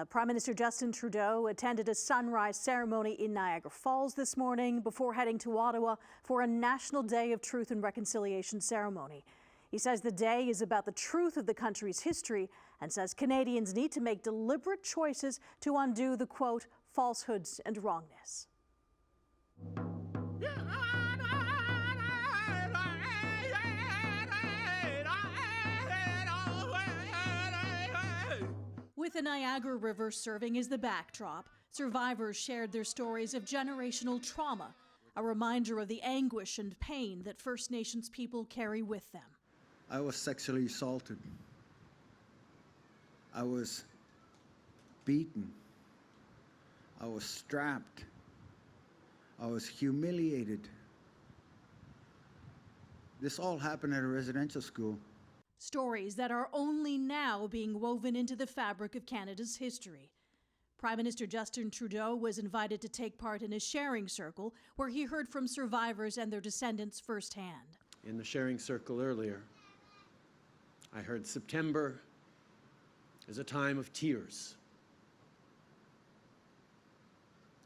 Prime Minister Justin Trudeau attended a sunrise ceremony in Niagara Falls this morning before heading to Ottawa for a National Day of Truth and Reconciliation ceremony. He says the day is about the truth of the country's history and says Canadians need to make deliberate choices to undo the, quote, falsehoods and wrongness. With the Niagara River serving as the backdrop, survivors shared their stories of generational trauma, a reminder of the anguish and pain that First Nations people carry with them. I was sexually assaulted. I was beaten. I was strapped. I was humiliated. This all happened at a residential school. Stories that are only now being woven into the fabric of Canada's history. Prime Minister Justin Trudeau was invited to take part in a sharing circle where he heard from survivors and their descendants firsthand. In the sharing circle earlier, I heard September is a time of tears.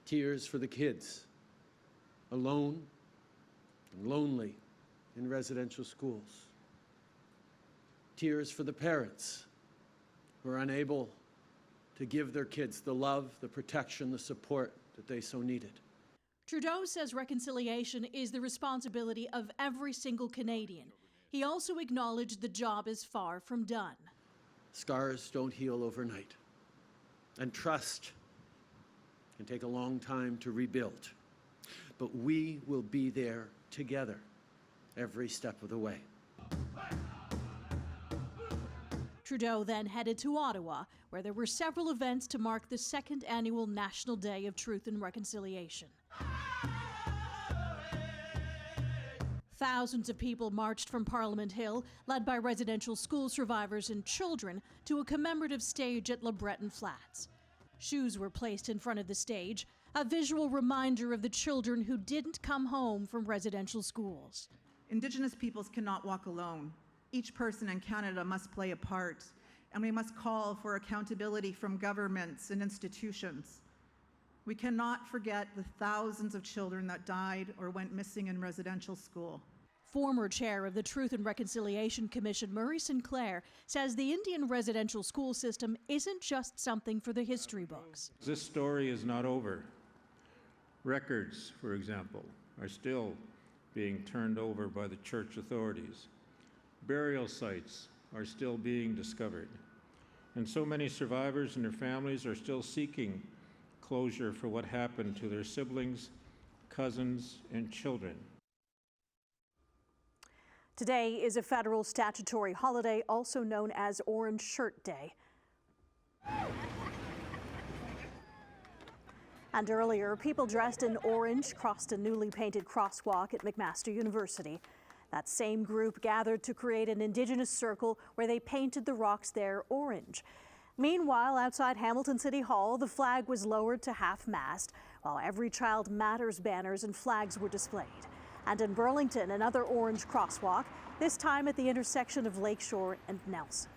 Tears for the kids, alone and lonely in residential schools. Tears for the parents who are unable to give their kids the love, the protection, the support that they so needed. Trudeau says reconciliation is the responsibility of every single Canadian. He also acknowledged the job is far from done. Scars don't heal overnight, and trust can take a long time to rebuild. But we will be there together every step of the way. Trudeau then headed to Ottawa, where there were several events to mark the second annual National Day of Truth and Reconciliation. Thousands of people marched from Parliament Hill, led by residential school survivors and children, to a commemorative stage at LEBRETON Flats. Shoes were placed in front of the stage, a visual reminder of the children who didn't come home from residential schools. Indigenous peoples cannot walk alone. Each person in Canada must play a part, and we must call for accountability from governments and institutions. We cannot forget the thousands of children that died or went missing in residential school. Former chair of the Truth and Reconciliation Commission, SINCLAIR, says the Indian residential school system isn't just something for the history books. This story is not over. Records, for example, are still being turned over by the church authorities. Burial sites are still being discovered. And so many survivors and their families are still seeking closure for what happened to their siblings, cousins, and children. Today is a federal statutory holiday, also known as Orange Shirt Day. And earlier, people dressed in orange crossed a newly painted crosswalk at McMaster University. That same group gathered to create an Indigenous circle where they painted the rocks there orange. Meanwhile, outside Hamilton City Hall, the flag was lowered to half-mast, while Every Child Matters banners and flags were displayed. And in Burlington, another orange crosswalk, this time at the intersection of Lakeshore and Nelson.